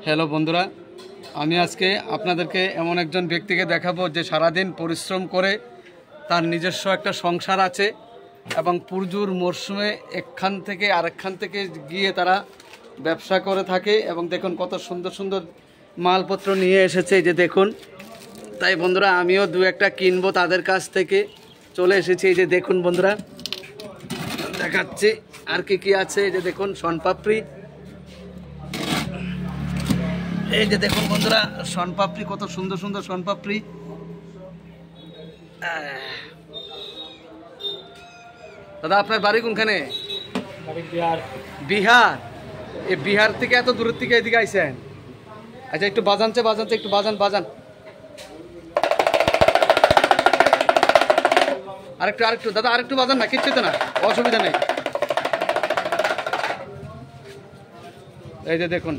Hello বন্ধুরা, আমি আজকে আপনাদেরকে এমন একজন ব্যক্তিকে দেখাবো যে সারাদিন পরিশ্রম করে তার নিজস্ব একটা সংসার আছে এবং পুজোর মরশুমে একখান থেকে আরেকখান থেকে গিয়ে তারা ব্যবসা করে থাকে। এবং দেখুন কত সুন্দর সুন্দর মালপত্র নিয়ে এসেছে, এই যে দেখুন। তাই বন্ধুরা আমিও দু একটা কিনবো তাদের কাছ থেকে, চলে এসেছি। এই যে দেখুন বন্ধুরা, দেখাচ্ছি আর কি আছে। এই যে দেখুন শনপাপড়ি, এই যে দেখুন বন্ধুরা শনপাপড়ি, কত সুন্দর সুন্দর শনপাপড়ি। দাদা আপনার বাড়ি কোনখানে? বিহার। এই বিহার থেকে এত দূরের থেকে এদিকে আইছেন? আচ্ছা একটু বাজানছে একটু বাজান। আরেকটু দাদা আরেকটু বাজান না, কিচ্ছু তো না, অসুবিধা নেই। এই যে দেখুন